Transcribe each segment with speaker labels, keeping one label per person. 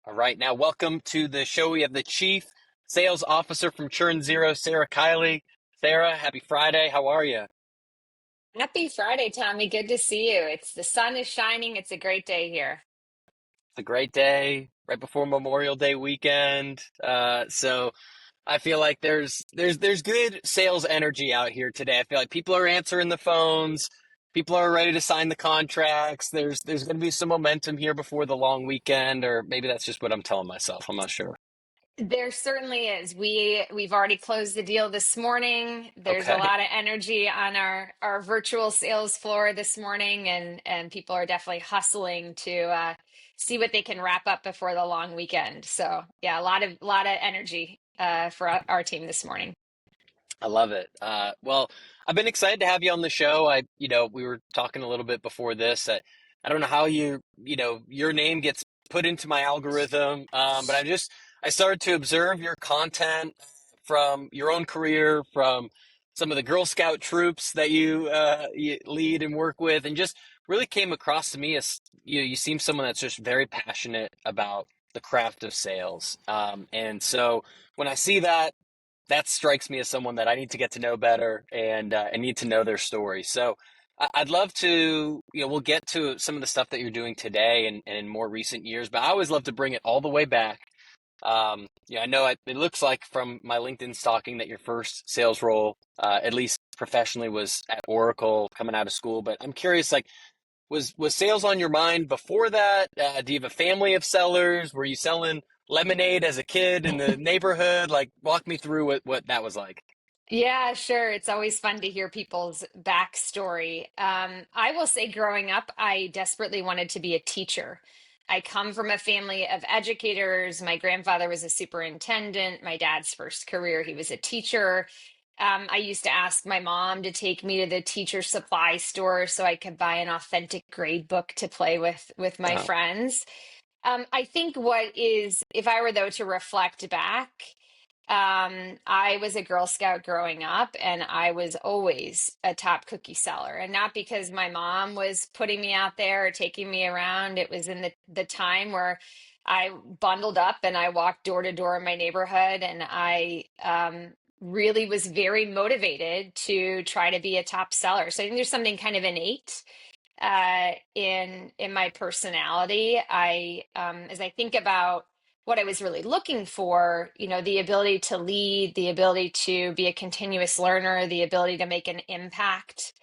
Speaker 1: All right, now welcome to the show. We have the Chief Sales Officer from ChurnZero, Sarah Kiley. Sarah, happy Friday. How are you?
Speaker 2: Happy Friday, Tommy. Good to see you. The sun is shining. It's a great day here.
Speaker 1: It's a great day right before Memorial Day weekend. So I feel like there's good sales energy out here today. I feel like people are answering the phones. People are ready to sign the contracts. There's going to be some momentum here before the long weekend, or maybe that's just what I'm telling myself. I'm not sure.
Speaker 2: There certainly is. We've already closed the deal this morning. There's a
Speaker 1: Okay.
Speaker 2: lot of energy on our virtual sales floor this morning, and people are definitely hustling to see what they can wrap up before the long weekend. So yeah, a lot of energy for our team this morning.
Speaker 1: I love it. Well, I've been excited to have you on the show. We were talking a little bit before this. I don't know how your name gets put into my algorithm, but I started to observe your content from your own career, from some of the Girl Scout troops that you lead and work with, and just really came across to me as you seem someone that's just very passionate about the craft of sales. And so when I see that strikes me as someone that I need to get to know better and need to know their story. So I'd love to, we'll get to some of the stuff that you're doing today and in more recent years, but I always love to bring it all the way back. I know it looks like from my LinkedIn stalking that your first sales role, at least professionally, was at Oracle coming out of school. But I'm curious, like, was sales on your mind before that? Do you have a family of sellers? Were you selling lemonade as a kid in the neighborhood? Like, walk me through what that was like.
Speaker 2: Yeah, sure. It's always fun to hear people's backstory. I will say, growing up, I desperately wanted to be a teacher. I come from a family of educators. My grandfather was a superintendent. My dad's first career, he was a teacher. I used to ask my mom to take me to the teacher supply store so I could buy an authentic grade book to play with my
Speaker 1: Uh,
Speaker 2: friends. I think if I were though to reflect back, I was a Girl Scout growing up, and I was always a top cookie seller. And not because my mom was putting me out there or taking me around. It was in the time where I bundled up and I walked door to door in my neighborhood, and I really was very motivated to try to be a top seller. So I think there's something kind of innate in my personality. As I think about what I was really looking for, the ability to lead, the ability to be a continuous learner, the ability to make an impact.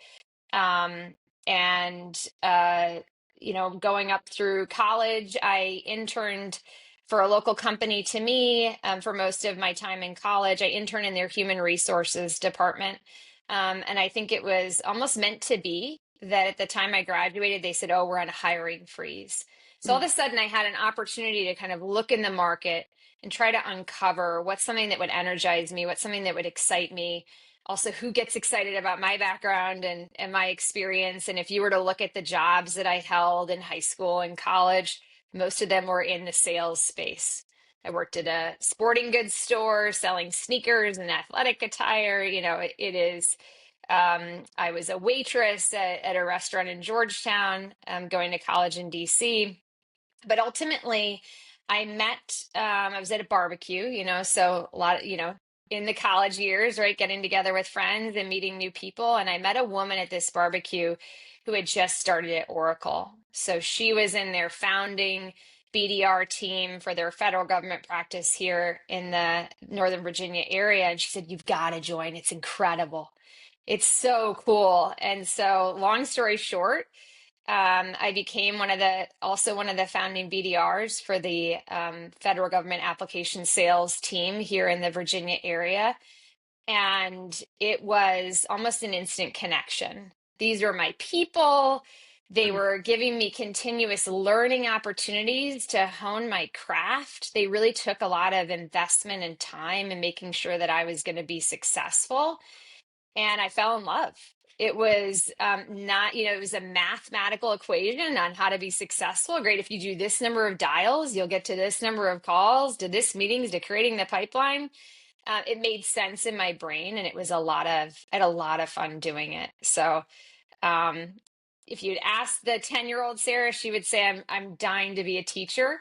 Speaker 2: Um, and going up through college, I interned for a local company to me. For most of my time in college, I interned in their human resources department. And I think it was almost meant to be that at the time I graduated, they said, "Oh, we're on a hiring freeze." So all
Speaker 1: mm,
Speaker 2: of a sudden, I had an opportunity to kind of look in the market and try to uncover what's something that would energize me, what's something that would excite me, also who gets excited about my background and my experience. And if you were to look at the jobs that I held in high school and college, most of them were in the sales space. I worked at a sporting goods store selling sneakers and athletic attire. I was a waitress at a restaurant in Georgetown, going to college in DC. But ultimately, I was at a barbecue, so a lot of, in the college years, right, getting together with friends and meeting new people. And I met a woman at this barbecue who had just started at Oracle. So she was in their founding BDR team for their federal government practice here in the Northern Virginia area. And she said, "You've got to join. It's incredible. It's so cool." And so, long story short, I became also one of the founding BDRs for the federal government application sales team here in the Virginia area. And it was almost an instant connection. These were my people. They
Speaker 1: mm.
Speaker 2: were giving me continuous learning opportunities to hone my craft. They really took a lot of investment and time in making sure that I was going to be successful, and I fell in love. It was not, it was a mathematical equation on how to be successful. Great. If you do this number of dials, you'll get to this number of calls, to this meetings, to creating the pipeline. It made sense in my brain, and I had a lot of fun doing it. So, um, if you'd ask the 10-year-old Sarah, she would say, I'm dying to be a teacher.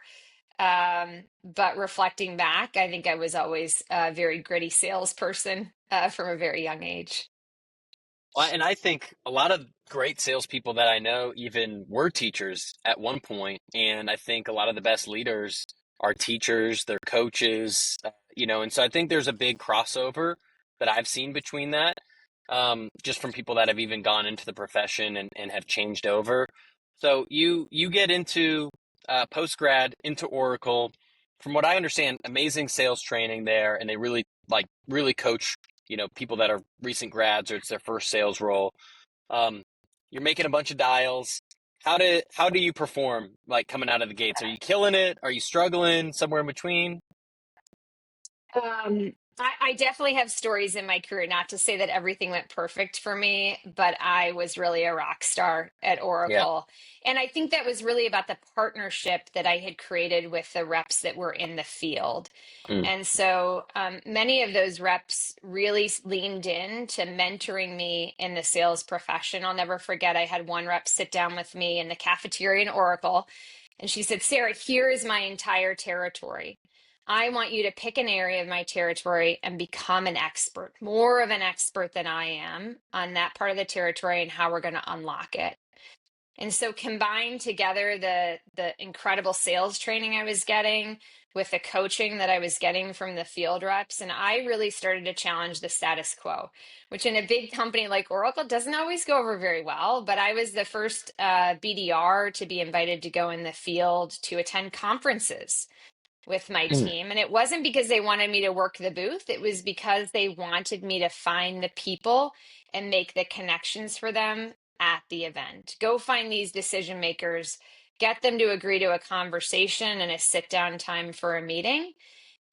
Speaker 2: But reflecting back, I think I was always a very gritty salesperson from a very young age.
Speaker 1: Well, and I think a lot of great salespeople that I know even were teachers at one point, and I think a lot of the best leaders are teachers, they're coaches, and so I think there's a big crossover that I've seen between that, just from people that have even gone into the profession and have changed over. So you get into post grad into Oracle. From what I understand, amazing sales training there, and they really coach people that are recent grads or it's their first sales role. Um, you're making a bunch of dials. How do you perform like coming out of the gates? Are you killing it? Are you struggling? Somewhere in between?
Speaker 2: I definitely have stories in my career, not to say that everything went perfect for me, but I was really a rock star at
Speaker 1: Yeah.
Speaker 2: Oracle. And I think that was really about the partnership that I had created with the reps that were in the field.
Speaker 1: Mm.
Speaker 2: And so many of those reps really leaned in to mentoring me in the sales profession. I'll never forget, I had one rep sit down with me in the cafeteria in Oracle, and she said, Sarah, here is my entire territory. I want you to pick an area of my territory and become an expert, more of an expert than I am on that part of the territory and how we're going to unlock it. And so combine together the incredible sales training I was getting with the coaching that I was getting from the field reps, and I really started to challenge the status quo, which in a big company like Oracle doesn't always go over very well. But I was the first BDR to be invited to go in the field to attend conferences with my
Speaker 1: Mm.
Speaker 2: team. And it wasn't because they wanted me to work the booth, it was because they wanted me to find the people and make the connections for them at the event. Go find these decision makers, get them to agree to a conversation and a sit down time for a meeting.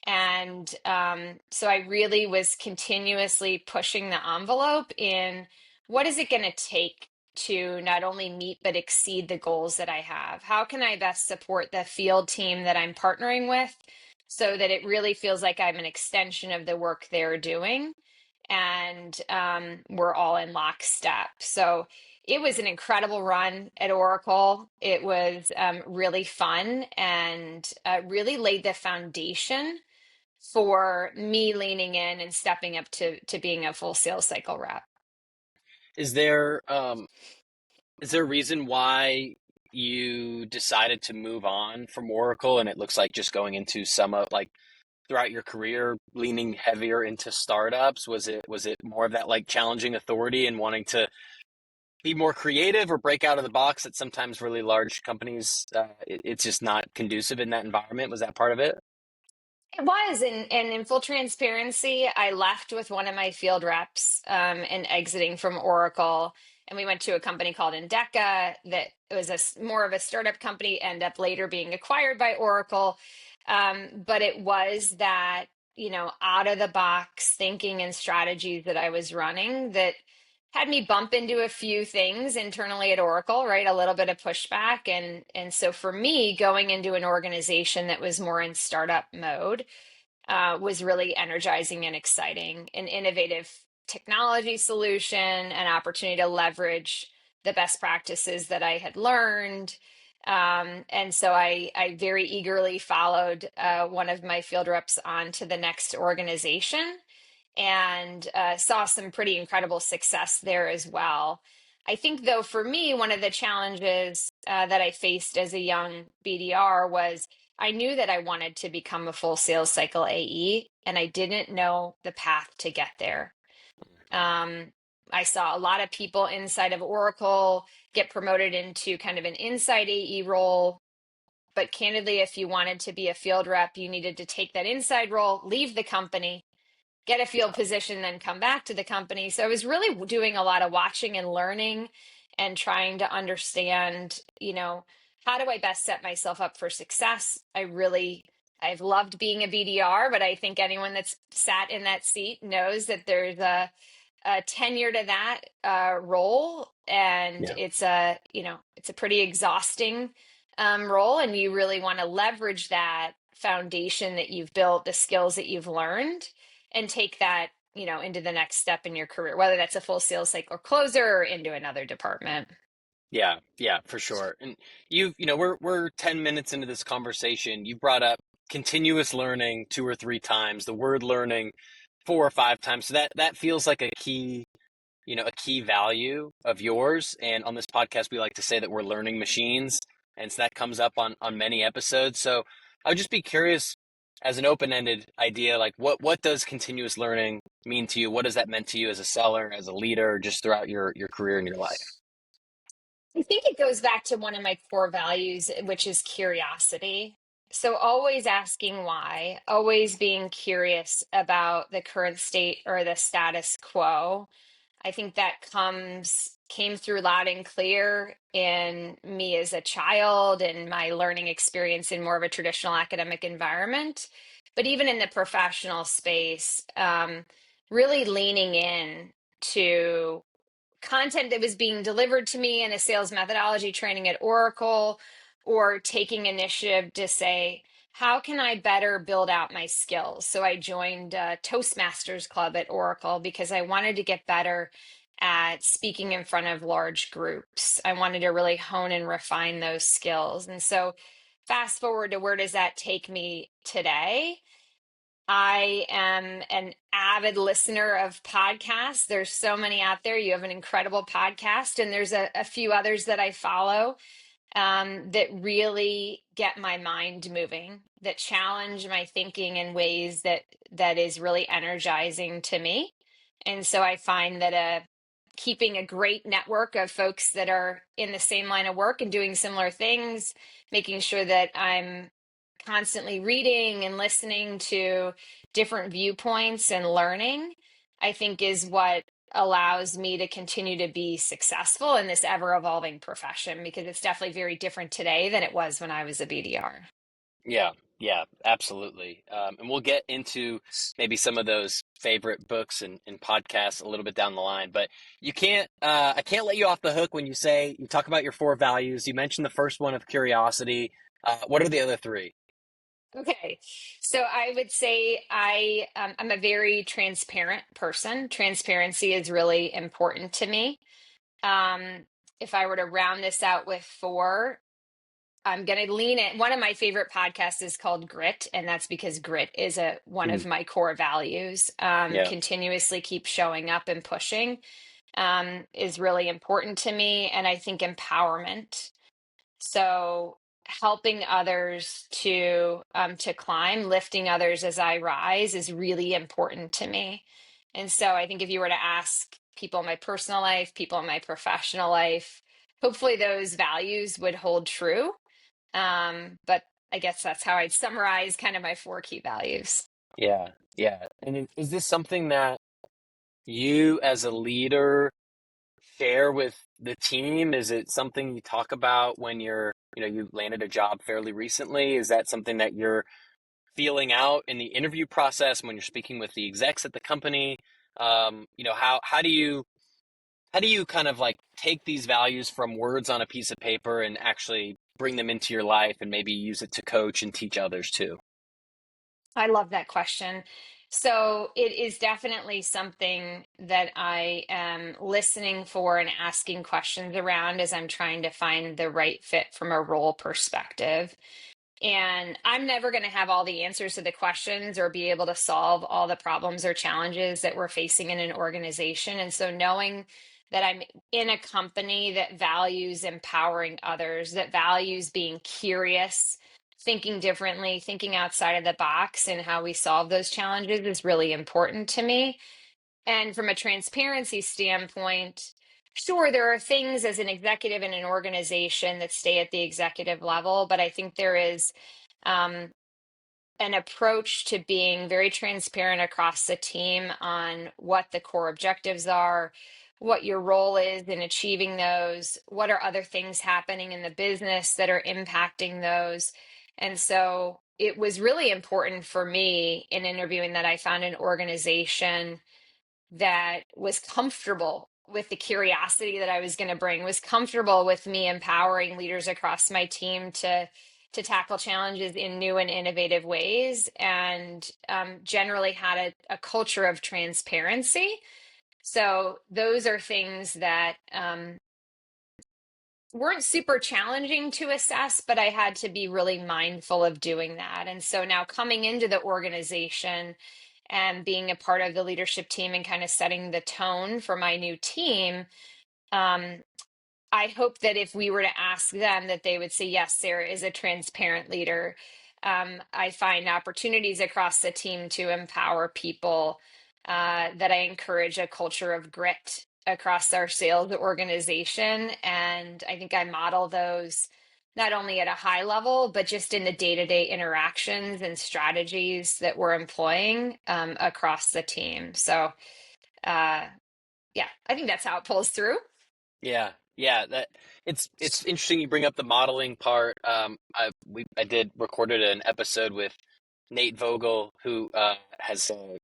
Speaker 2: And so I really was continuously pushing the envelope in what is it going to take to not only meet but exceed the goals that I have? How can I best support the field team that I'm partnering with so that it really feels like I'm an extension of the work they're doing? And we're all in lockstep. So it was an incredible run at Oracle. It was really fun and really laid the foundation for me leaning in and stepping up to being a full sales cycle rep.
Speaker 1: Is there is there a reason why you decided to move on from Oracle and it looks like just going into some of like throughout your career leaning heavier into startups? Was it more of that like challenging authority and wanting to be more creative or break out of the box that sometimes really large companies it's just not conducive in that environment? Was that part of it?
Speaker 2: It was, and in full transparency, I left with one of my field reps and exiting from Oracle, and we went to a company called Endeca that was more of a startup company, end up later being acquired by Oracle. But it was that, out of the box thinking and strategies that I was running that had me bump into a few things internally at Oracle, right? A little bit of pushback. And so for me, going into an organization that was more in startup mode was really energizing and exciting. An innovative technology solution, an opportunity to leverage the best practices that I had learned. And so I very eagerly followed one of my field reps on to the next organization and saw some pretty incredible success there as well. I think, though, for me, one of the challenges that I faced as a young BDR was I knew that I wanted to become a full sales cycle AE, and I didn't know the path to get there. Um, I saw a lot of people inside of Oracle get promoted into kind of an inside AE role. But candidly, if you wanted to be a field rep, you needed to take that inside role, leave the company, get a field position, then come back to the company. So I was really doing a lot of watching and learning and trying to understand, how do I best set myself up for success? I've loved being a BDR, but I think anyone that's sat in that seat knows that there's a tenure to that role, and
Speaker 1: Yeah.
Speaker 2: it's a pretty exhausting role, and you really want to leverage that foundation that you've built, the skills that you've learned, and take that into the next step in your career, whether that's a full sales cycle closer or into another department.
Speaker 1: Yeah, yeah, for sure. And we're 10 minutes into this conversation. You brought up continuous learning two or three times, the word learning four or five times. So that feels like a key, a key value of yours. And on this podcast, we like to say that we're learning machines. And so that comes up on many episodes. So I would just be curious as an open-ended idea, like what does continuous learning mean to you? What has that meant to you as a seller, as a leader, just throughout your career and your life?
Speaker 2: I think it goes back to one of my core values, which is curiosity. So, always asking why, always being curious about the current state or the status quo. I think that came through loud and clear in me as a child and my learning experience in more of a traditional academic environment. But even in the professional space, really leaning in to content that was being delivered to me in a sales methodology training at Oracle, or taking initiative to say, how can I better build out my skills? So I joined Toastmasters Club at Oracle because I wanted to get better at speaking in front of large groups. I wanted to really hone and refine those skills. And so fast forward to where does that take me today? I am an avid listener of podcasts. There's so many out there. You have an incredible podcast, and there's a few others that I follow that really get my mind moving, that challenge my thinking in ways that is really energizing to me. And so I find that keeping a great network of folks that are in the same line of work and doing similar things, making sure that I'm constantly reading and listening to different viewpoints and learning, I think is what allows me to continue to be successful in this ever evolving profession, because it's definitely very different today than it was when I was a BDR.
Speaker 1: Yeah, yeah, absolutely. And we'll get into maybe some of those favorite books and podcasts a little bit down the line. But I can't let you off the hook when you talk about your four values. You mentioned the first one of curiosity. What are the other three?
Speaker 2: Okay, so I would say I'm a very transparent person. Transparency is really important to me. Um, if I were to round this out with four, I'm going to lean it. One of my favorite podcasts is called Grit, and that's because grit is one
Speaker 1: Hmm.
Speaker 2: of my core values.
Speaker 1: Yeah,
Speaker 2: Continuously keep showing up and pushing is really important to me, and I think empowerment. So helping others to climb, lifting others as I rise is really important to me. And so I think if you were to ask people in my personal life, people in my professional life, hopefully those values would hold true. But I guess that's how I'd summarize kind of my four key values.
Speaker 1: yeah, yeah. And is this something that you as a leader share with the team? Is it something you talk about when you landed a job fairly recently? Is that something that you're feeling out in the interview process when you're speaking with the execs at the company? How do you kind of like take these values from words on a piece of paper and actually bring them into your life and maybe use it to coach and teach others too?
Speaker 2: I love that question. So it is definitely something that I am listening for and asking questions around as I'm trying to find the right fit from a role perspective. And I'm never going to have all the answers to the questions or be able to solve all the problems or challenges that we're facing in an organization. And so knowing that I'm in a company that values empowering others, that values being curious, thinking differently, thinking outside of the box, and how we solve those challenges is really important to me. And from a transparency standpoint, sure, there are things as an executive in an organization that stay at the executive level, but I think there is um, an approach to being very transparent across the team on what the core objectives are, what your role is in achieving those, what are other things happening in the business that are impacting those. And so it was really important for me in interviewing that I found an organization that was comfortable with the curiosity that I was going to bring, was comfortable with me empowering leaders across my team to tackle challenges in new and innovative ways, and generally had a culture of transparency. So those are things that weren't super challenging to assess, but I had to be really mindful of doing that. And so now coming into the organization and being a part of the leadership team and kind of setting the tone for my new team, um, I hope that if we were to ask them, that they would say, yes, Sarah is a transparent leader. I find opportunities across the team to empower people, that I encourage a culture of grit across our sales organization. And I think I model those not only at a high level, but just in the day-to-day interactions and strategies that we're employing across the team. So, yeah, I think that's how it pulls through.
Speaker 1: Yeah, yeah. That it's interesting you bring up the modeling part. I did recorded an episode with Nate Vogel, who has a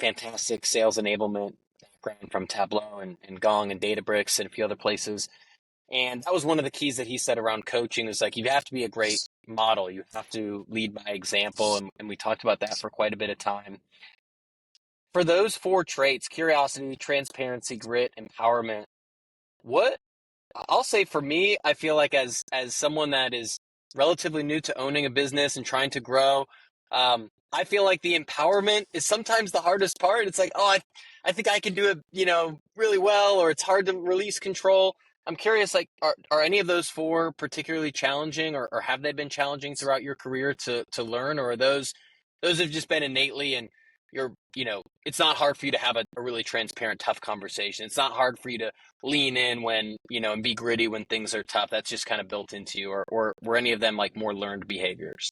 Speaker 1: fantastic sales enablement background from Tableau and Gong and Databricks and a few other places. And that was one of the keys that he said around coaching is like you have to be a great model. You have to lead by example. And we talked about that for quite a bit of time. For those four traits, curiosity, transparency, grit, empowerment, what I'll say for me, I feel like as someone that is relatively new to owning a business and trying to grow, I feel like the empowerment is sometimes the hardest part. It's like, oh, I think I can do it, really well, or it's hard to release control. I'm curious, like, are any of those four particularly challenging, or have they been challenging throughout your career to learn, or are those have just been innately and it's not hard for you to have a really transparent, tough conversation. It's not hard for you to lean in when, and be gritty when things are tough. That's just kind of built into you, or were any of them like more learned behaviors?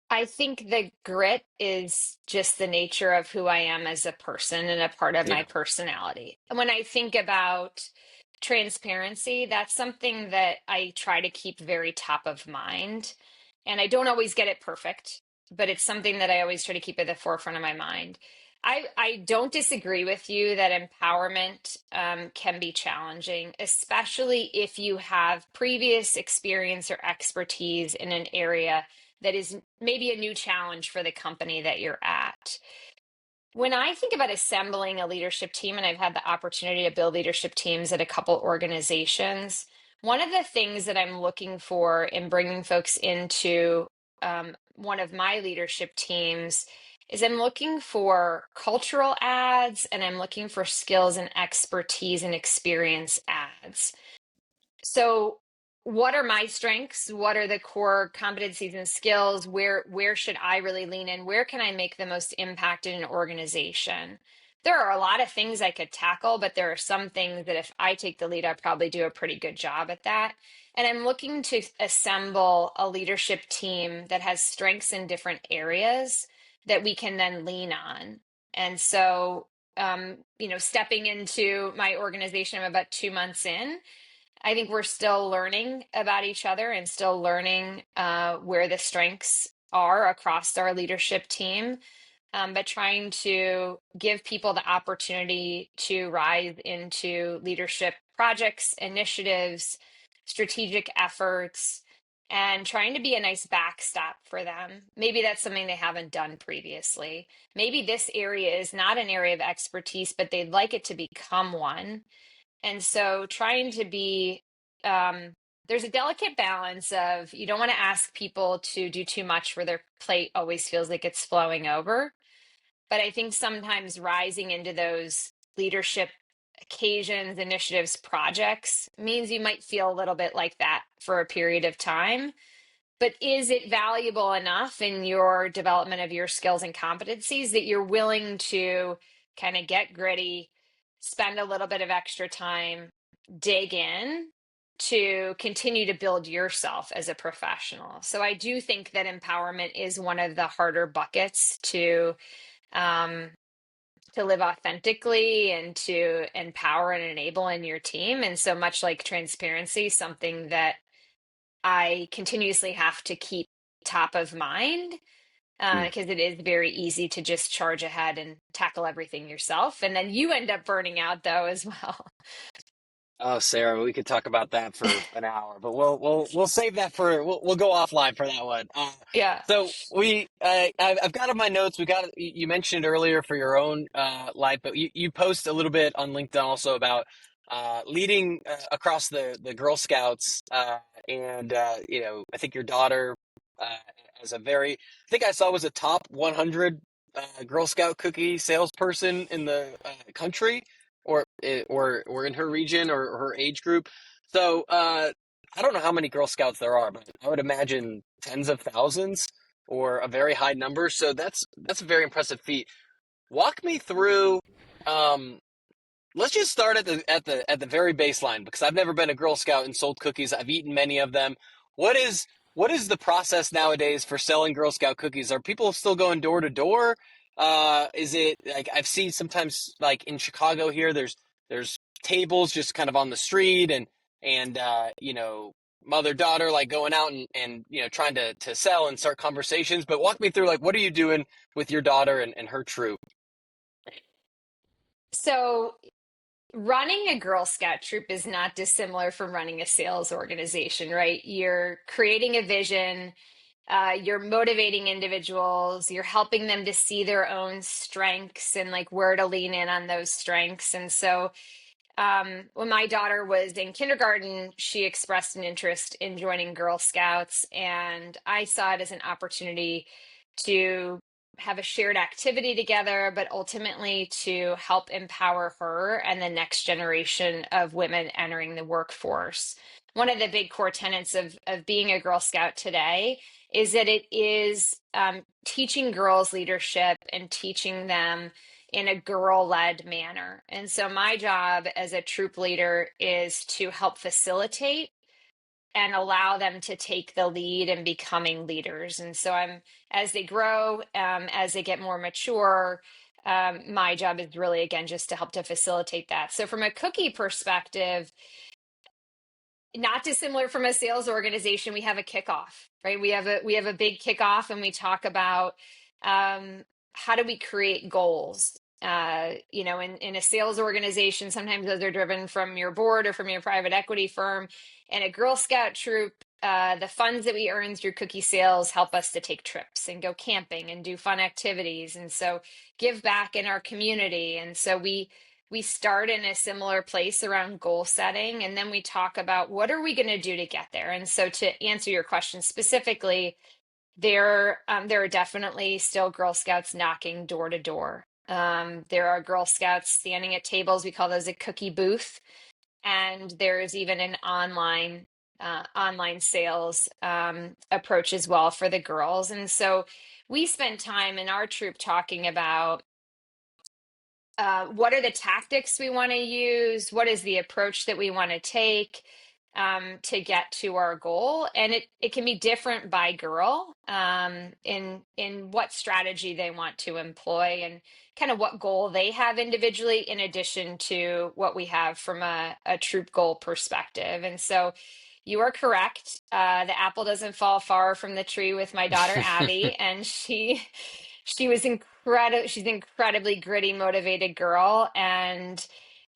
Speaker 2: I think the grit is just the nature of who I am as a person and a part of my
Speaker 1: Yeah.
Speaker 2: personality. And when I think about transparency, that's something that I try to keep very top of mind. And I don't always get it perfect, but it's something that I always try to keep at the forefront of my mind. I don't disagree with you that empowerment can be challenging, especially if you have previous experience or expertise in an area that is maybe a new challenge for the company that you're at. When I think about assembling a leadership team, and I've had the opportunity to build leadership teams at a couple organizations, one of the things that I'm looking for in bringing folks into one of my leadership teams is I'm looking for cultural ads and I'm looking for skills and expertise and experience ads. So, what are my strengths? What are the core competencies and skills? Where should I really lean in? Where can I make the most impact in an organization? There are a lot of things I could tackle, but there are some things that if I take the lead, I probably do a pretty good job at that. And I'm looking to assemble a leadership team that has strengths in different areas that we can then lean on. And so, stepping into my organization, I'm about 2 months in. I think we're still learning about each other and still learning where the strengths are across our leadership team, but trying to give people the opportunity to rise into leadership projects, initiatives, strategic efforts, and trying to be a nice backstop for them. Maybe that's something they haven't done previously. Maybe this area is not an area of expertise, but they'd like it to become one. And so trying to be, there's a delicate balance of you don't want to ask people to do too much where their plate always feels like it's flowing over. But I think sometimes rising into those leadership occasions, initiatives, projects means you might feel a little bit like that for a period of time. But is it valuable enough in your development of your skills and competencies that you're willing to kind of get gritty, spend a little bit of extra time, dig in to continue to build yourself as a professional? So I do think that empowerment is one of the harder buckets um, to live authentically and to empower and enable in your team. And so much like transparency, something that I continuously have to keep top of mind
Speaker 1: Hmm.
Speaker 2: because it is very easy to just charge ahead and tackle everything yourself. And then you end up burning out though as well.
Speaker 1: Oh, Sarah, we could talk about that for an hour, but we'll save that for we'll go offline for that one.
Speaker 2: Yeah.
Speaker 1: So I've got on my notes. We got you mentioned earlier for your own life, but you post a little bit on LinkedIn also about leading across the Girl Scouts, and I think your daughter uh, as a very, I think I saw was a top 100 Girl Scout cookie salesperson in the country, or in her region or her age group. So I don't know how many Girl Scouts there are, but I would imagine tens of thousands or a very high number. So that's a very impressive feat. Walk me through. Um, let's just start at the very baseline because I've never been a Girl Scout and sold cookies. I've eaten many of them. What is what is the process nowadays for selling Girl Scout cookies? Are people still going door to door? Is it like I've seen sometimes like in Chicago here? There's tables just kind of on the street and mother daughter like going out and trying to sell and start conversations. But walk me through like what are you doing with your daughter and her troop?
Speaker 2: So running a Girl Scout troop is not dissimilar from running a sales organization, right? You're creating a vision, you're motivating individuals, you're helping them to see their own strengths and like where to lean in on those strengths. And so when my daughter was in kindergarten, she expressed an interest in joining Girl Scouts, and I saw it as an opportunity to have a shared activity together, but ultimately to help empower her and the next generation of women entering the workforce. One of the big core tenets of being a Girl Scout today is that it is teaching girls leadership and teaching them in a girl-led manner. And so my job as a troop leader is to help facilitate and allow them to take the lead in becoming leaders. And so as they grow, as they get more mature, my job is really, again, just to help to facilitate that. So from a cookie perspective, not dissimilar from a sales organization, we have a kickoff, right? We have a big kickoff, and we talk about how do we create goals. In a sales organization, sometimes those are driven from your board or from your private equity firm. In a Girl Scout troop, the funds that we earn through cookie sales help us to take trips and go camping and do fun activities, and so give back in our community. And so we start in a similar place around goal setting, and then we talk about what are we going to do to get there. And so to answer your question specifically, there are definitely still Girl Scouts knocking door to door. There are Girl Scouts standing at tables. We call those a cookie booth. And there's even an online sales approach as well for the girls. And so we spend time in our troop talking about what are the tactics we want to use? What is the approach that we want to take to get to our goal? And it can be different by girl in what strategy they want to employ and kind of what goal they have individually, in addition to what we have from a troop goal perspective. And so you are correct. The apple doesn't fall far from the tree with my daughter Abby, and she was incredible. She's an incredibly gritty, motivated girl, and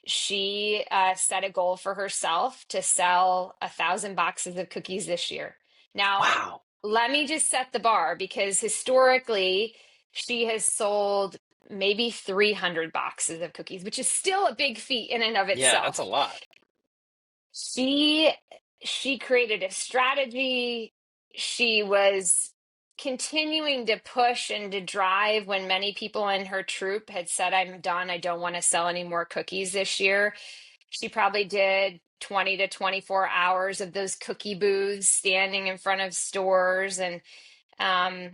Speaker 2: she set a goal for herself to sell 1,000 boxes of cookies this year. Now,
Speaker 1: Wow.
Speaker 2: let me just set the bar, because historically she has sold maybe 300 boxes of cookies, which is still a big feat in and of
Speaker 1: Yeah, that's a
Speaker 2: itself.
Speaker 1: lot.
Speaker 2: She she created a strategy. She was continuing to push and to drive when many people in her troop had said, I'm done. I don't want to sell any more cookies this year. She probably did 20 to 24 hours of those cookie booths standing in front of stores. And um,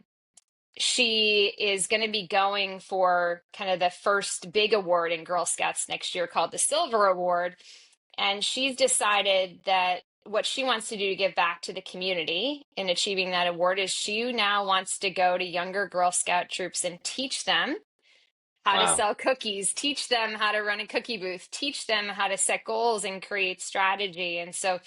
Speaker 2: she is going to be going for kind of the first big award in Girl Scouts next year called the Silver Award. And she's decided that what she wants to do to give back to the community in achieving that award is she now wants to go to younger Girl Scout troops and teach them how to
Speaker 1: Wow.
Speaker 2: sell cookies, teach them how to run a cookie booth, teach them how to set goals and create strategy. And so,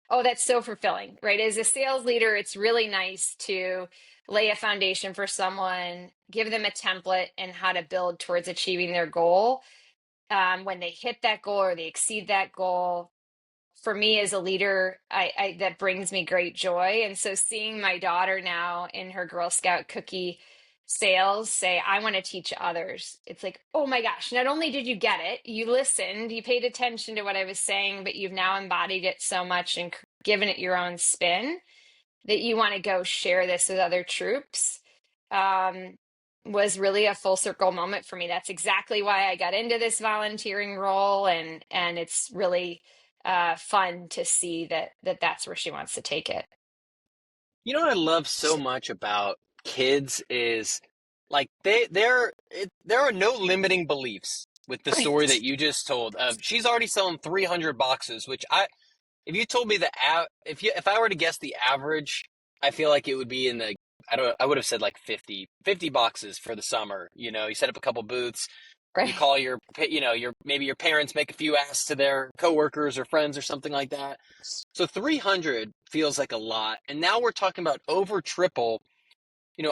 Speaker 2: oh, that's so fulfilling, right? As a sales leader, it's really nice to lay a foundation for someone, give them a template and how to build towards achieving their goal. When they hit that goal or they exceed that goal, for me as a leader, I that brings me great joy. And so seeing my daughter now in her Girl Scout cookie sales say, I want to teach others, it's like, oh my gosh, not only did you get it, you listened, you paid attention to what I was saying, but you've now embodied it so much and given it your own spin that you want to go share this with other troops. Um, was really a full circle moment for me. That's exactly why I got into this volunteering role, and it's really fun to see that's where she wants to take it.
Speaker 1: You know what I love so much about kids is like there are no limiting beliefs with the story that
Speaker 2: Right.
Speaker 1: you just told. She's already selling 300 boxes, which if you told me if I were to guess the average, I feel like it would be in the I would have said like 50 boxes for the summer. You set up a couple booths, you
Speaker 2: Right.
Speaker 1: call your maybe your parents make a few asks to their coworkers or friends or something like that. So 300 feels like a lot. And now we're talking about over triple.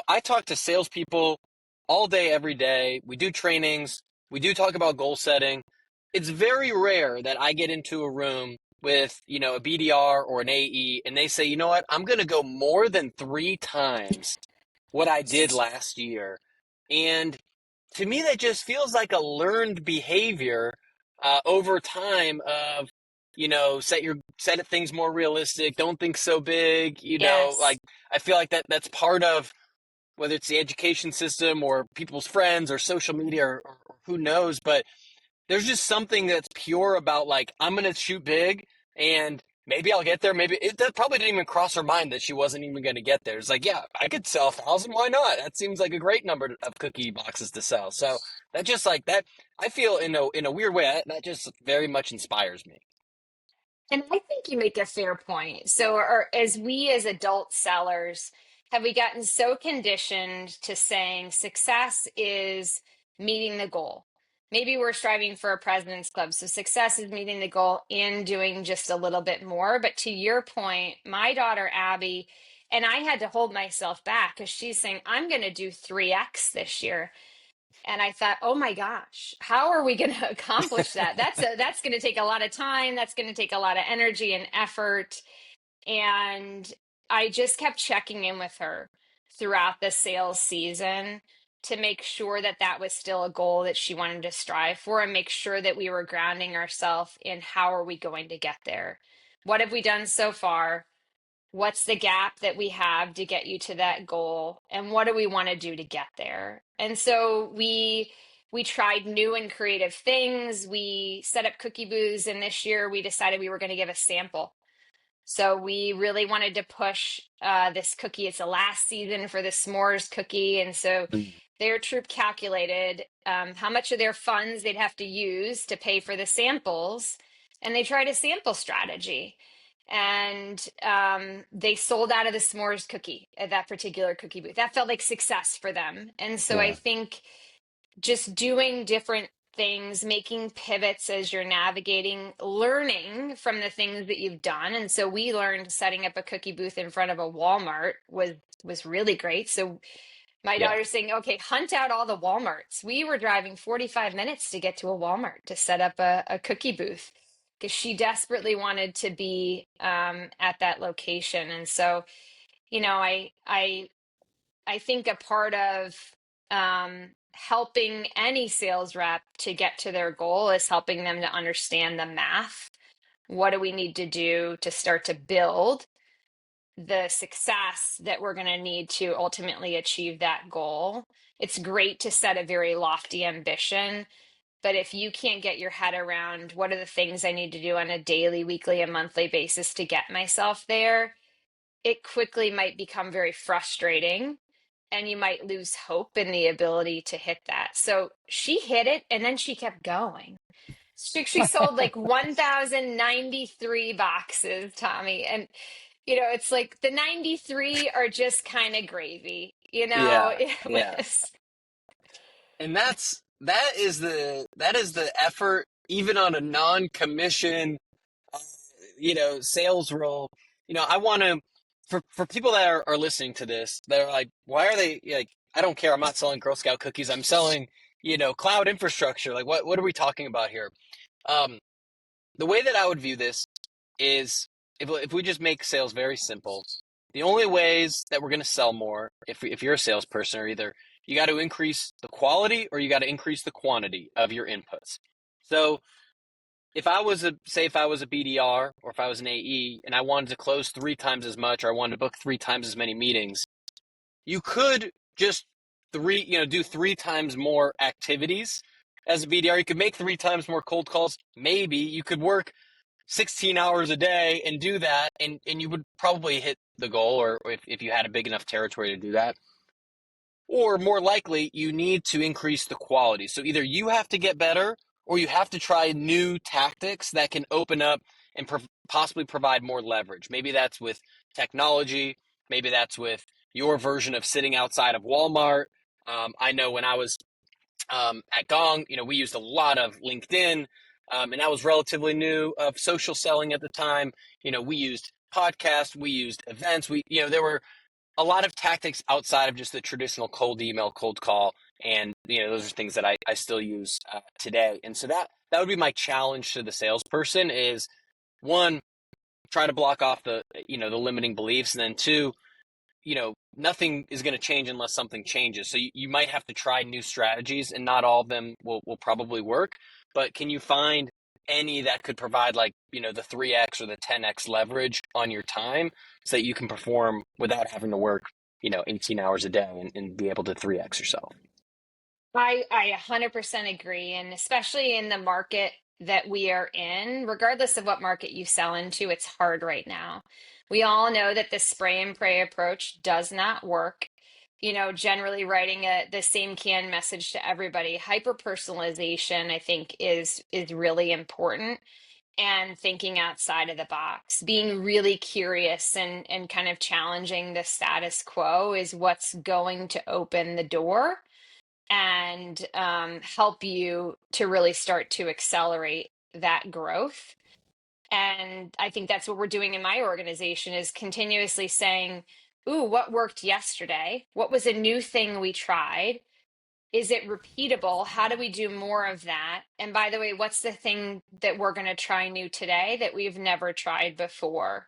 Speaker 1: I talk to salespeople all day, every day. We do trainings. We do talk about goal setting. It's very rare that I get into a room with, a BDR or an AE and they say, you know what, I'm going to go more than 3 times what I did last year. And to me, that just feels like a learned behavior over time of, set things more realistic. Don't think so big.
Speaker 2: Yes.
Speaker 1: Like I feel like that's part of whether it's the education system or people's friends or social media or who knows. But there's just something that's pure about like I'm gonna shoot big and maybe I'll get there. That probably didn't even cross her mind that she wasn't even gonna get there. It's like, yeah, I could sell 1,000. Why not? That seems like a great number of cookie boxes to sell. So that just like that, I feel in a weird way that just very much inspires me.
Speaker 2: And I think you make a fair point. So, as we as adult sellers, have we gotten so conditioned to saying success is meeting the goal? Maybe we're striving for a president's club. So, success is meeting the goal and doing just a little bit more. But to your point, my daughter, Abby, and I had to hold myself back because she's saying, I'm going to do 3X this year. And I thought, oh my gosh, how are we going to accomplish that? That's going to take a lot of time. That's going to take a lot of energy and effort. And I just kept checking in with her throughout the sales season to make sure that was still a goal that she wanted to strive for, and make sure that we were grounding ourselves in how are we going to get there? What have we done so far? What's the gap that we have to get you to that goal, and what do we want to do to get there? And so we tried new and creative things. We set up cookie booths, and this year we decided we were going to give a sample. So we really wanted to push this cookie. It's the last season for the s'mores cookie, and so their troop calculated how much of their funds they'd have to use to pay for the samples, and they tried a sample strategy. And they sold out of the s'mores cookie at that particular cookie booth. That felt like success for them. And so I
Speaker 1: Yeah.
Speaker 2: think just doing different things, making pivots as you're navigating, learning from the things that you've done. And so we learned setting up a cookie booth in front of a Walmart was really great. So my
Speaker 1: Yeah.
Speaker 2: daughter's saying, okay, hunt out all the Walmarts. We were driving 45 minutes to get to a Walmart to set up a cookie booth because she desperately wanted to be at that location. And so, I think a part of helping any sales rep to get to their goal is helping them to understand the math. What do we need to do to start to build the success that we're going to need to ultimately achieve that goal? It's great to set a very lofty ambition, but if you can't get your head around what are the things I need to do on a daily, weekly, and monthly basis to get myself there, it quickly might become very frustrating, and you might lose hope in the ability to hit that. So she hit it, and then she kept going. She sold like 1,093 boxes, Tommy. And, it's like the 93 are just kind of gravy.
Speaker 1: Yeah.
Speaker 2: It
Speaker 1: Yeah.
Speaker 2: was,
Speaker 1: And that is the effort even on a non-commission sales role. I want to for people that are listening to this, they're like, why are they like, I don't care, I'm not selling Girl Scout cookies, I'm selling, cloud infrastructure. Like what are we talking about here? Um, the way that I would view this is if we just make sales very simple, the only ways that we're going to sell more if you're a salesperson are either You got to increase the quality or you got to increase the quantity of your inputs. So if I was a BDR or if I was an AE and I wanted to close 3 times as much or I wanted to book 3 times as many meetings, you could just do 3 times more activities as a BDR. You could make 3 times more cold calls. Maybe you could work 16 hours a day and do that, and you would probably hit the goal, or if you had a big enough territory to do that. Or more likely, you need to increase the quality. So either you have to get better or you have to try new tactics that can open up and possibly provide more leverage. Maybe that's with technology. Maybe that's with your version of sitting outside of Walmart. I know when I was at Gong, we used a lot of LinkedIn, and that was relatively new of social selling at the time. We used podcasts, we used events. There were a lot of tactics outside of just the traditional cold email, cold call, and those are things that I still use today. And so that would be my challenge to the salesperson is, one, try to block off the limiting beliefs, and then two, nothing is going to change unless something changes. So you might have to try new strategies, and not all of them will probably work. But can you find any that could provide the 3x or the 10x leverage on your time so that you can perform without having to work, 18 hours a day and be able to 3x yourself?
Speaker 2: I 100% agree. And especially in the market that we are in, regardless of what market you sell into, it's hard right now. We all know that the spray and pray approach does not work. Generally writing the same can message to everybody. Hyper personalization, I think, is really important. And thinking outside of the box, being really curious and kind of challenging the status quo is what's going to open the door and help you to really start to accelerate that growth. And I think that's what we're doing in my organization is continuously saying, ooh, what worked yesterday? What was a new thing we tried? Is it repeatable? How do we do more of that? And by the way, what's the thing that we're going to try new today that we've never tried before?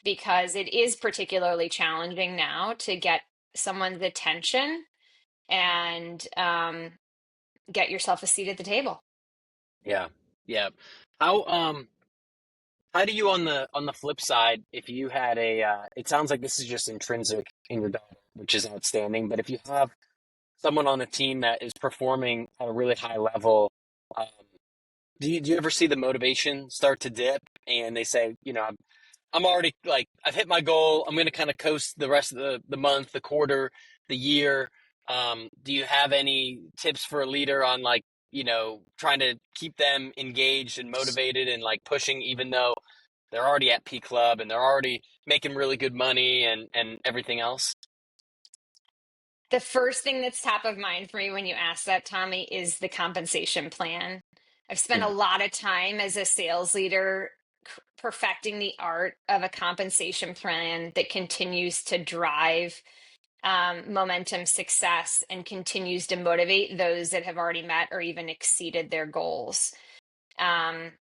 Speaker 2: Because it is particularly challenging now to get someone's attention and get yourself a seat at the table.
Speaker 1: Yeah, yeah. How how do you on the flip side, if you had it sounds like this is just intrinsic in your daughter, which is outstanding, but if you have someone on the team that is performing at a really high level, um, do you ever see the motivation start to dip and they say, I'm already I've hit my goal. I'm going to kind of coast the rest of the month, the quarter, the year. Do you have any tips for a leader on trying to keep them engaged and motivated and pushing even though they're already at P Club and they're already making really good money and everything else?
Speaker 2: The first thing that's top of mind for me when you ask that, Tommy, is the compensation plan. I've spent a
Speaker 1: Yeah.
Speaker 2: lot of time as a sales leader perfecting the art of a compensation plan that continues to drive momentum success and continues to motivate those that have already met or even exceeded their goals. Um,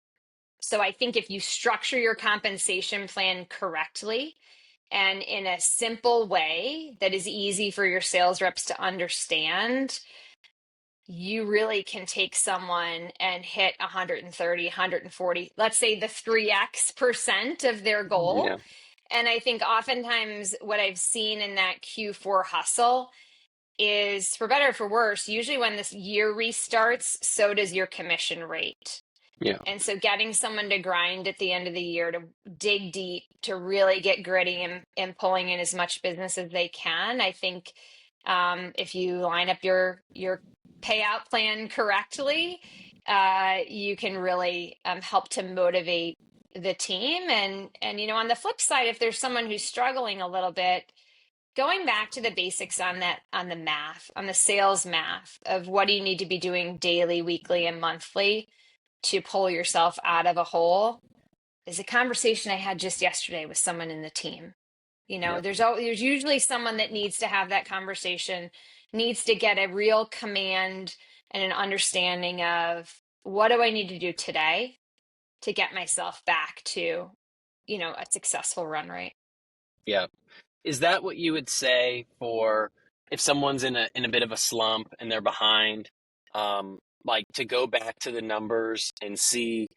Speaker 2: so I think if you structure your compensation plan correctly, and in a simple way that is easy for your sales reps to understand, you really can take someone and hit 130, 140, let's say the 3x percent of their goal.
Speaker 1: Yeah.
Speaker 2: And I think oftentimes what I've seen in that Q4 hustle is, for better or for worse, usually when this year restarts, so does your commission rate.
Speaker 1: Yeah.
Speaker 2: And so getting someone to grind at the end of the year, to dig deep, to really get gritty and pulling in as much business as they can. I think if you line up your payout plan correctly, you can really help to motivate the team. And on the flip side, if there's someone who's struggling a little bit, going back to the basics on the math, on the sales math of what do you need to be doing daily, weekly, and monthly to pull yourself out of a hole is a conversation I had just yesterday with someone in the team.
Speaker 1: Yeah.
Speaker 2: There's usually someone that needs to have that conversation, needs to get a real command and an understanding of what do I need to do today to get myself back to, a successful run rate.
Speaker 1: Yeah. Is that what you would say for if someone's in a bit of a slump and they're behind, like to go back to the numbers and see,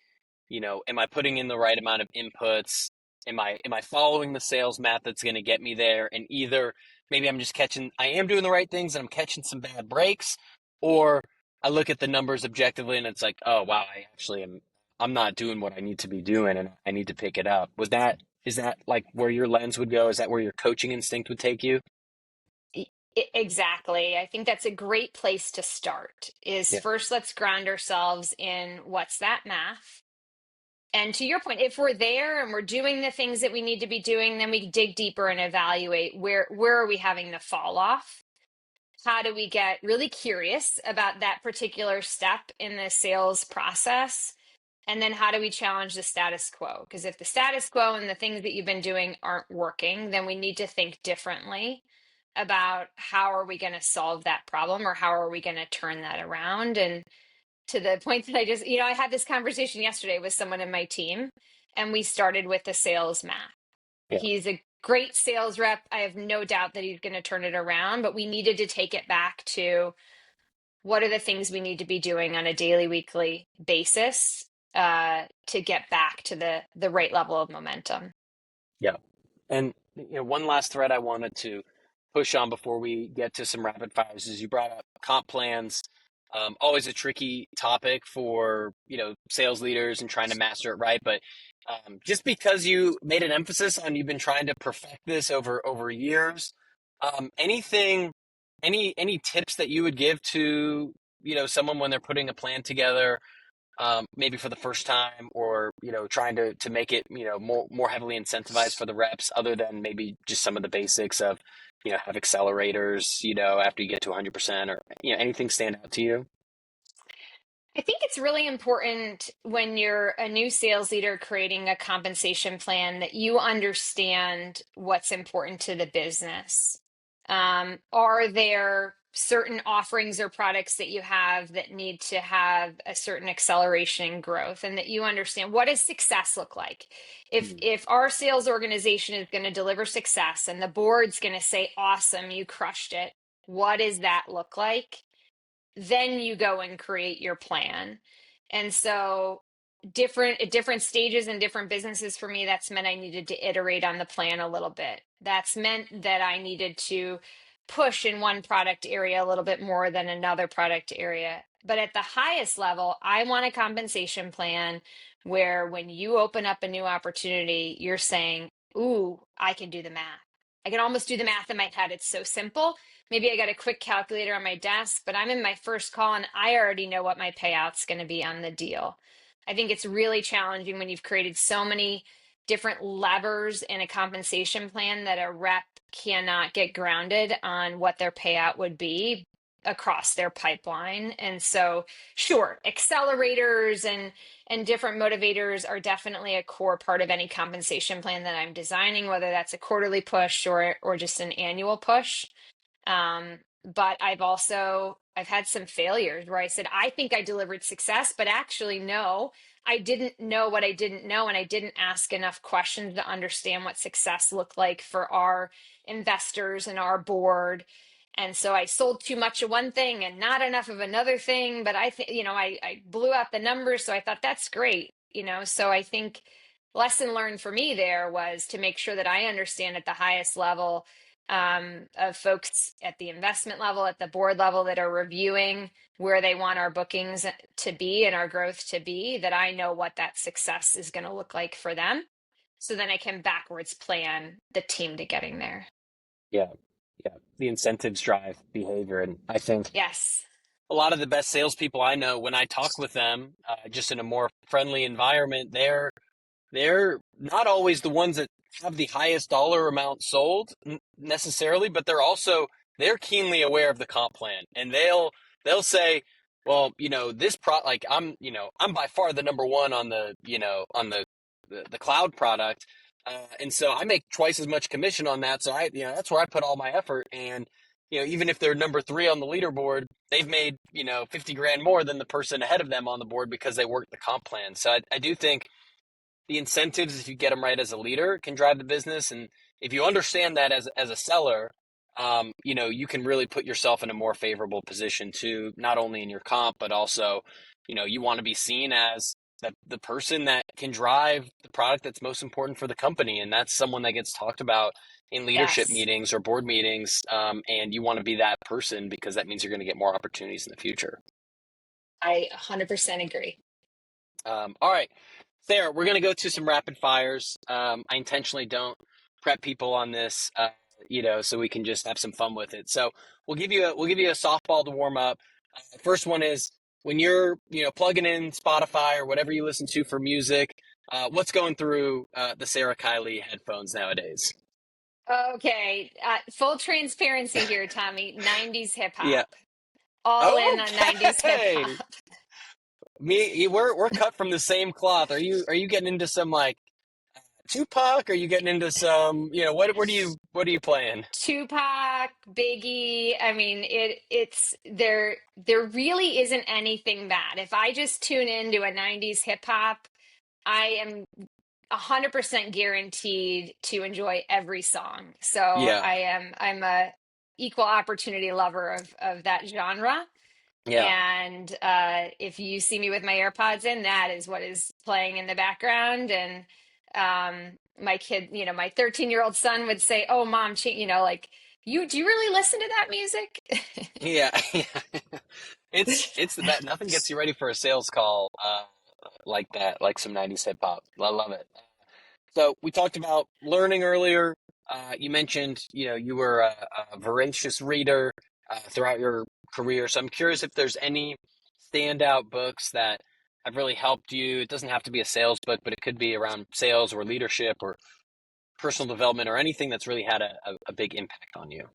Speaker 1: am I putting in the right amount of inputs? Am I following the sales math that's going to get me there? And either maybe I am doing the right things and I'm catching some bad breaks, or I look at the numbers objectively and it's like, oh wow, I'm not doing what I need to be doing and I need to pick it up. Is that like where your lens would go? Is that where your coaching instinct would take you?
Speaker 2: Exactly. I think that's a great place to start is
Speaker 1: Yeah.
Speaker 2: first let's ground ourselves in what's that math. And to your point, if we're there and we're doing the things that we need to be doing, then we dig deeper and evaluate where are we having the fall off? How do we get really curious about that particular step in the sales process? And then how do we challenge the status quo? Because if the status quo and the things that you've been doing aren't working, then we need to think differently about how are we going to solve that problem or how are we going to turn that around. And to the point that I had this conversation yesterday with someone in my team, and we started with the sales math.
Speaker 1: Yeah.
Speaker 2: He's a great sales rep. I have no doubt that he's going to turn it around, but we needed to take it back to what are the things we need to be doing on a daily, weekly basis to get back to the right level of momentum.
Speaker 1: Yeah. And one last thread I wanted to push on before we get to some rapid fires is you brought up comp plans. Always a tricky topic for sales leaders and trying to master it right. But just because you made an emphasis on you've been trying to perfect this over years, anything, any tips that you would give to someone when they're putting a plan together? Maybe for the first time, or trying to make it more heavily incentivized for the reps, other than maybe just some of the basics of have accelerators after you get to 100%, or anything stand out to you?
Speaker 2: I think it's really important when you're a new sales leader creating a compensation plan that you understand what's important to the business. Are there certain offerings or products that you have that need to have a certain acceleration in growth, and that you understand what does success look like? If our sales organization is going to deliver success and the board's going to say, awesome, you crushed it, what does that look like? Then you go and create your plan. And so different at different stages and different businesses for me, that's meant I needed to iterate on the plan a little bit. That's meant that I needed to push in one product area a little bit more than another product area. But at the highest level, I want a compensation plan where when you open up a new opportunity, you're saying, ooh, I can do the math. I can almost do the math in my head. It's so simple. Maybe I got a quick calculator on my desk, but I'm in my first call and I already know what my payout's going to be on the deal. I think it's really challenging when you've created so many different levers in a compensation plan that a rep cannot get grounded on what their payout would be across their pipeline. And so, sure, accelerators and different motivators are definitely a core part of any compensation plan that I'm designing, whether that's a quarterly push or just an annual push. But I've had some failures where I said, I think I delivered success, but actually, no, I didn't know what I didn't know. And I didn't ask enough questions to understand what success looked like for our investors and our board. And so I sold too much of one thing and not enough of another thing. But I think, I blew out the numbers. So I thought that's great. So I think lesson learned for me there was to make sure that I understand at the highest level of folks at the investment level, at the board level that are reviewing where they want our bookings to be and our growth to be, that I know what that success is going to look like for them. So then I can backwards plan the team to getting there.
Speaker 1: Yeah, yeah. The incentives drive behavior, and I think
Speaker 2: Yes.
Speaker 1: a lot of the best salespeople I know, when I talk with them, just in a more friendly environment, they're not always the ones that have the highest dollar amount sold necessarily, but they're keenly aware of the comp plan, and they'll say, well, this like I'm by far the number one on the cloud product, and so I make twice as much commission on that. So that's where I put all my effort, and even if they're number three on the leaderboard, they've made 50 grand more than the person ahead of them on the board because they worked the comp plan. So I do think the incentives, if you get them right as a leader, can drive the business. And if you understand that as a seller, you can really put yourself in a more favorable position too, not only in your comp, but also, you want to be seen as the person that can drive the product that's most important for the company. And that's someone that gets talked about in leadership
Speaker 2: Yes,
Speaker 1: meetings or board meetings. And you want to be that person because that means you're going to get more opportunities in the future.
Speaker 2: I 100% agree.
Speaker 1: All right, Sarah, we're going to go to some rapid fires. I intentionally don't prep people on this, so we can just have some fun with it. So we'll give you a softball to warm up. First one is when you're plugging in Spotify or whatever you listen to for music. What's going through the Sarah Kiley headphones nowadays?
Speaker 2: Okay, full transparency here, Tommy. 90s hip
Speaker 1: Yeah.
Speaker 2: hop. All in on 90s hip
Speaker 1: Okay.
Speaker 2: hop.
Speaker 1: We're cut from the same cloth. Are you getting into some like Tupac? Are you getting into some, what are you playing?
Speaker 2: Tupac, Biggie. I mean, it's there really isn't anything bad. If I just tune into a 90s hip hop, I am 100% guaranteed to enjoy every song. So
Speaker 1: Yeah,
Speaker 2: I'm a equal opportunity lover of that genre.
Speaker 1: yeah,
Speaker 2: And if you see me with my AirPods in, that is what is playing in the background. And my kid, my 13-year-old son would say, "Oh, mom, like you do you really listen to that music?"
Speaker 1: yeah, yeah. It's the best. Nothing gets you ready for a sales call like that, like some '90s hip hop. I love it. So we talked about learning earlier. You mentioned, you were a voracious reader throughout your career. So I'm curious if there's any standout books that have really helped you. It doesn't have to be a sales book, but it could be around sales or leadership or personal development or anything that's really had a big impact on you.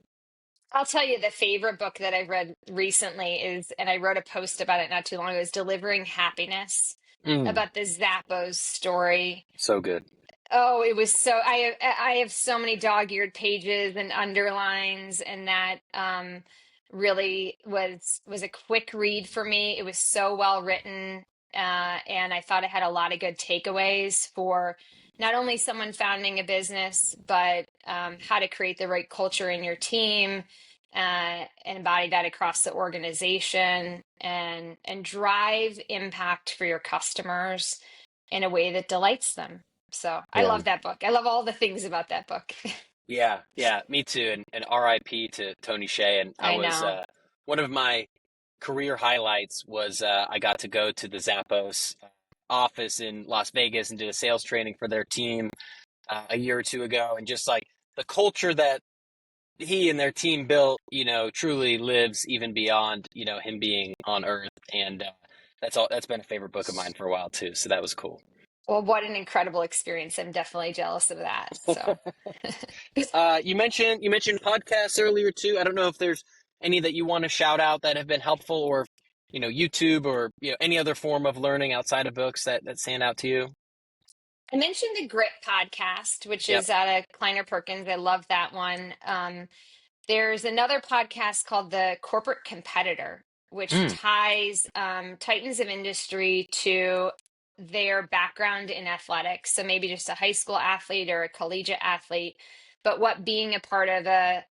Speaker 2: I'll tell you the favorite book that I've read recently is, and I wrote a post about it not too long ago, is Delivering Happiness,
Speaker 1: Mm,
Speaker 2: about the Zappos story.
Speaker 1: so good.
Speaker 2: Oh, it was so I have so many dog-eared pages and underlines, and that really was a quick read for me. It was so well written, and I thought it had a lot of good takeaways for not only someone founding a business, but how to create the right culture in your team, and embody that across the organization, and drive impact for your customers in a way that delights them. So I
Speaker 1: Yeah.
Speaker 2: love that book. I love all the things about that book.
Speaker 1: Yeah, yeah, me too. And RIP to Tony Shea. And I
Speaker 2: I
Speaker 1: was
Speaker 2: know.
Speaker 1: one of my career highlights was I got to go to the Zappos office in Las Vegas and did a sales training for their team a year or two ago, and just like the culture that he and their team built, truly lives even beyond him being on Earth. And that's been a favorite book of mine for a while too. So that was cool.
Speaker 2: Well, what an incredible experience. I'm definitely jealous of that. So
Speaker 1: You mentioned podcasts earlier too. I don't know if there's any that you want to shout out that have been helpful, or YouTube, or any other form of learning outside of books that stand out to you.
Speaker 2: I mentioned the Grit podcast, which
Speaker 1: Yep.
Speaker 2: is out of Kleiner Perkins. I love that one. There's another podcast called The Corporate Competitor, which
Speaker 1: Mm,
Speaker 2: ties titans of industry to their background in athletics. So maybe just a high school athlete or a collegiate athlete, but what being a part of a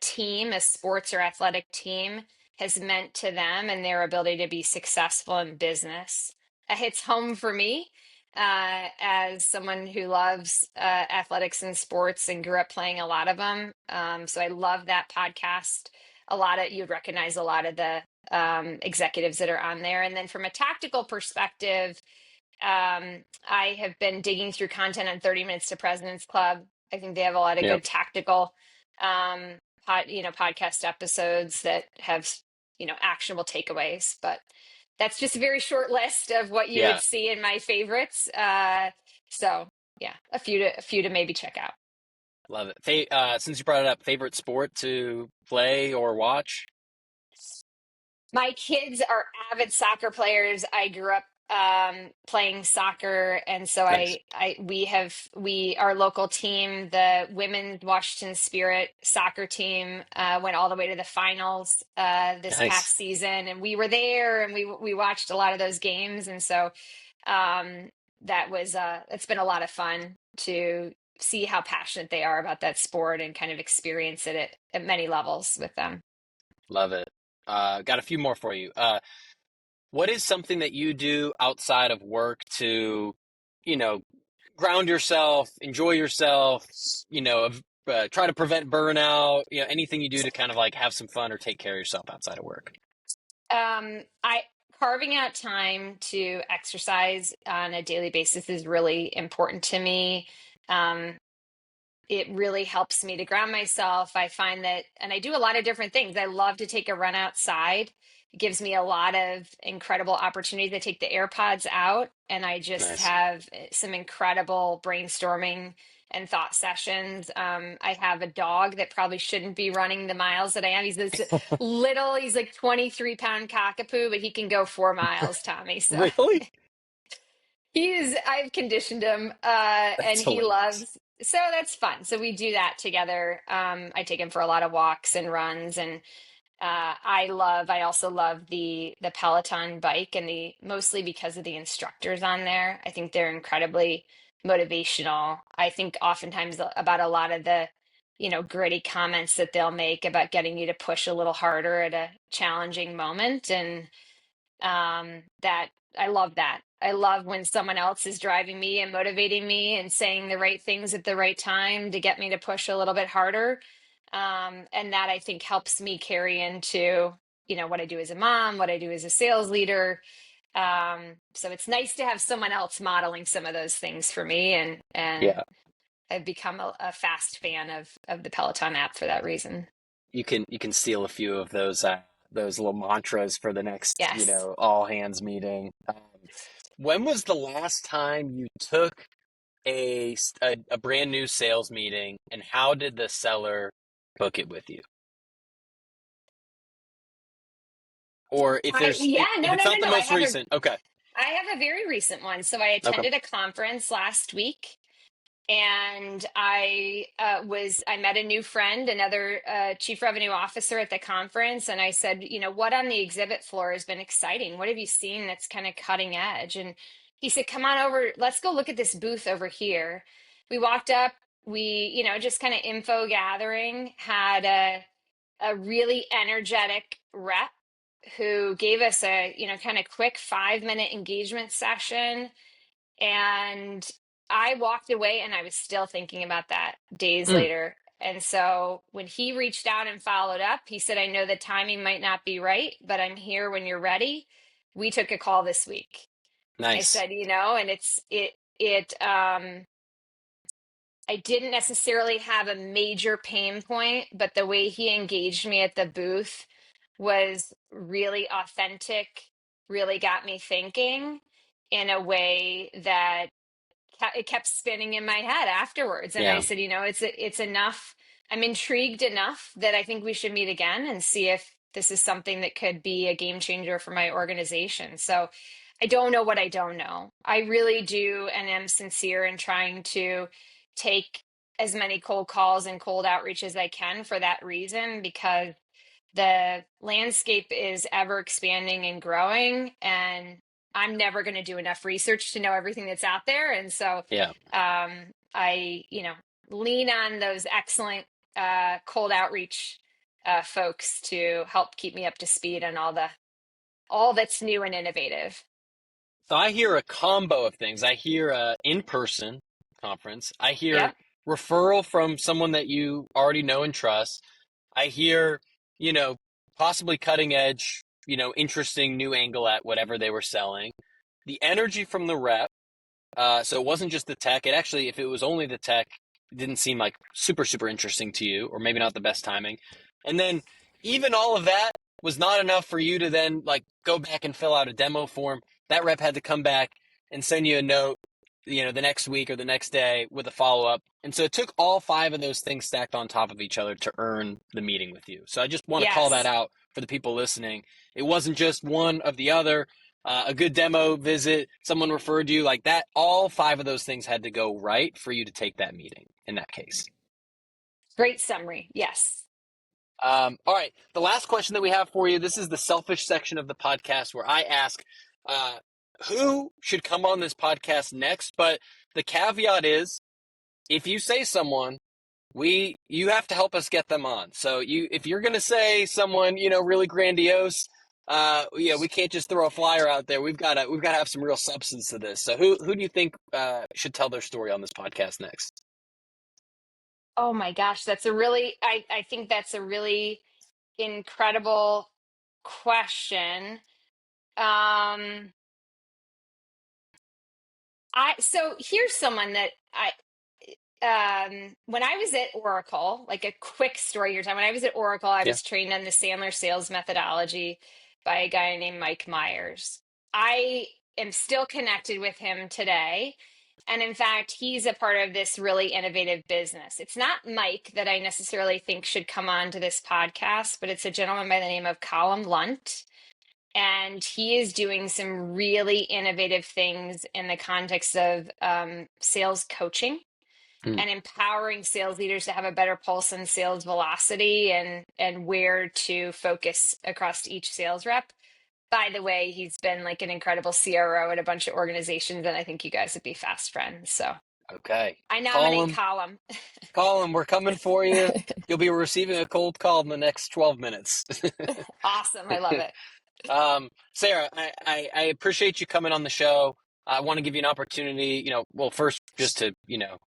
Speaker 2: team, a sports or athletic team, has meant to them and their ability to be successful in business. It hits home for me as someone who loves athletics and sports and grew up playing a lot of them. So I love that podcast. You'd recognize a lot of the executives that are on there. And then from a tactical perspective, I have been digging through content on 30 Minutes to President's Club. I think they have a lot of
Speaker 1: yep.
Speaker 2: good tactical podcast episodes that have, actionable takeaways. But that's just a very short list of what you
Speaker 1: Yeah.
Speaker 2: would see in my favorites. So yeah, a few to maybe check out.
Speaker 1: Love it. Since you brought it up, favorite sport to play or watch?
Speaker 2: My kids are avid soccer players. I grew up playing soccer, and so
Speaker 1: Nice.
Speaker 2: our local team, the women's Washington Spirit soccer team, went all the way to the finals this
Speaker 1: Nice.
Speaker 2: past season, and we were there, and we watched a lot of those games, and so um, it's been a lot of fun to see how passionate they are about that sport and kind of experience it at many levels with them.
Speaker 1: Love it. Got a few more for you. What is something that you do outside of work to, you know, ground yourself, enjoy yourself, try to prevent burnout, anything you do to kind of like have some fun or take care of yourself outside of work?
Speaker 2: I carving out time to exercise on a daily basis is really important to me. Um, it really helps me to ground myself. I find that, and I do a lot of different things. I love to take a run outside. It gives me a lot of incredible opportunities to take the AirPods out, and I just
Speaker 1: Nice.
Speaker 2: have some incredible brainstorming and thought sessions. I have a dog that probably shouldn't be running the miles that I am. He's this little, he's like 23-pound cockapoo, but he can go 4 miles, Tommy. So
Speaker 1: Really?
Speaker 2: I've conditioned him, and
Speaker 1: That's
Speaker 2: he
Speaker 1: hilarious.
Speaker 2: loves, so that's fun. So we do that together. I take him for a lot of walks and runs, and I also love the Peloton bike, and mostly because of the instructors on there. I think they're incredibly motivational. I think oftentimes about a lot of the, gritty comments that they'll make about getting you to push a little harder at a challenging moment. And that I love that. I love when someone else is driving me and motivating me and saying the right things at the right time to get me to push a little bit harder. And that I think helps me carry into, what I do as a mom, what I do as a sales leader. So it's nice to have someone else modeling some of those things for me. And
Speaker 1: Yeah.
Speaker 2: I've become a fast fan of the Peloton app for that reason.
Speaker 1: You can steal a few of those little mantras for the next,
Speaker 2: Yes.
Speaker 1: all hands meeting. When was the last time you took a brand new sales meeting, and how did the seller book it with you? Or
Speaker 2: Yeah,
Speaker 1: if
Speaker 2: no,
Speaker 1: it's
Speaker 2: no, no,
Speaker 1: not the
Speaker 2: no.
Speaker 1: most recent, okay,
Speaker 2: I have a very recent one. So I
Speaker 1: okay,
Speaker 2: attended a conference last week, and I met a new friend, another chief revenue officer at the conference, and I said, what on the exhibit floor has been exciting? What have you seen that's kind of cutting edge? And he said, come on over, let's go look at this booth over here. We walked up, we, just kind of info gathering, had a really energetic rep who gave us a, kind of quick 5-minute engagement session. And I walked away and I was still thinking about that days
Speaker 1: mm,
Speaker 2: later. And so when he reached out and followed up, he said, I know the timing might not be right, but I'm here when you're ready. We took a call this week. I
Speaker 1: nice,
Speaker 2: said, and I didn't necessarily have a major pain point, but the way he engaged me at the booth was really authentic, really got me thinking in a way that it kept spinning in my head afterwards. And I
Speaker 1: yeah.
Speaker 2: said, it's enough. I'm intrigued enough that I think we should meet again and see if this is something that could be a game changer for my organization. So I don't know what I don't know. I really do and am sincere in trying to take as many cold calls and cold outreach as I can for that reason, because the landscape is ever expanding and growing, and I'm never going to do enough research to know everything that's out there. And so
Speaker 1: Yeah.
Speaker 2: I, lean on those excellent cold outreach folks to help keep me up to speed on all that's new and innovative.
Speaker 1: So I hear a combo of things. I hear a in-person conference. I hear
Speaker 2: Yep.
Speaker 1: referral from someone that you already know and trust. I hear, you know, possibly cutting edge, interesting new angle at whatever they were selling. The energy from the rep. So it wasn't just the tech. It actually, if it was only the tech, it didn't seem like super, super interesting to you, or maybe not the best timing. And then even all of that was not enough for you to then like go back and fill out a demo form. That rep had to come back and send you a note, the next week or the next day with a follow up. And so it took all five of those things stacked on top of each other to earn the meeting with you. So I just want to call that
Speaker 2: Yes.
Speaker 1: out for the people listening. It wasn't just one of the other, a good demo visit, someone referred you like that. All five of those things had to go right for you to take that meeting in that case.
Speaker 2: Great summary. Yes.
Speaker 1: All right. The last question that we have for you, this is the selfish section of the podcast where I ask who should come on this podcast next. But the caveat is if you say someone, you have to help us get them on. So if you're going to say someone, really grandiose, we can't just throw a flyer out there. We've got to have some real substance to this. So who do you think should tell their story on this podcast next?
Speaker 2: Oh my gosh, I think that's a really incredible question. Um, so here's someone that when I was at Oracle, like a quick story your time, when I was at Oracle, I
Speaker 1: Yeah.
Speaker 2: was trained on the Sandler sales methodology by a guy named Mike Myers. I am still connected with him today. And in fact, he's a part of this really innovative business. It's not Mike that I necessarily think should come on to this podcast, but it's a gentleman by the name of Colin Lunt. And he is doing some really innovative things in the context of sales coaching
Speaker 1: Hmm.
Speaker 2: and empowering sales leaders to have a better pulse on sales velocity and where to focus across each sales rep. By the way, he's been like an incredible CRO at a bunch of organizations, and I think you guys would be fast friends. So
Speaker 1: Okay.
Speaker 2: I
Speaker 1: Call
Speaker 2: nominate
Speaker 1: him.
Speaker 2: Column.
Speaker 1: Call him. We're coming for you. You'll be receiving a cold call in the next 12 minutes.
Speaker 2: Awesome. I love it.
Speaker 1: Sarah, I appreciate you coming on the show. I want to give you an opportunity, well, first just to,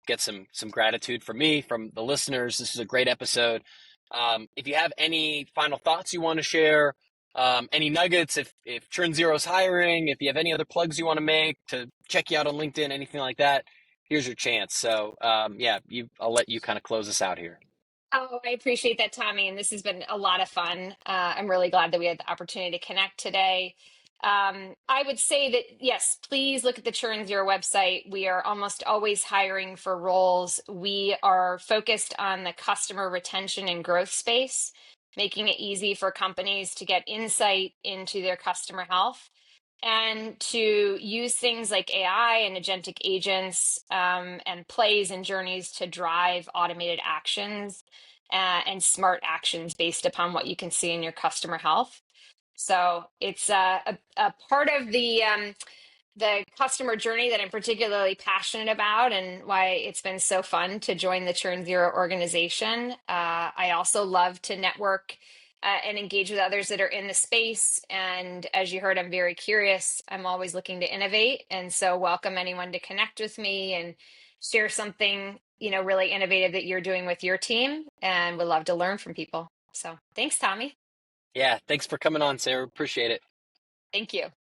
Speaker 1: get some gratitude from me, from the listeners. This is a great episode. If you have any final thoughts you want to share, any nuggets, if ChurnZero's hiring, if you have any other plugs you want to make to check you out on LinkedIn, anything like that, here's your chance. So, I'll let you kind of close us out here.
Speaker 2: Oh, I appreciate that, Tommy. And this has been a lot of fun. I'm really glad that we had the opportunity to connect today. I would say that, yes, please look at the ChurnZero website. We are almost always hiring for roles. We are focused on the customer retention and growth space, making it easy for companies to get insight into their customer health and to use things like AI and agentic agents and plays and journeys to drive automated actions and smart actions based upon what you can see in your customer health. So it's a part of the customer journey that I'm particularly passionate about and why it's been so fun to join the ChurnZero organization. I also love to network and engage with others that are in the space. And as you heard, I'm very curious. I'm always looking to innovate. And so welcome anyone to connect with me and share something, really innovative that you're doing with your team and would love to learn from people. So thanks, Tommy.
Speaker 1: Yeah, thanks for coming on, Sarah. Appreciate it.
Speaker 2: Thank you.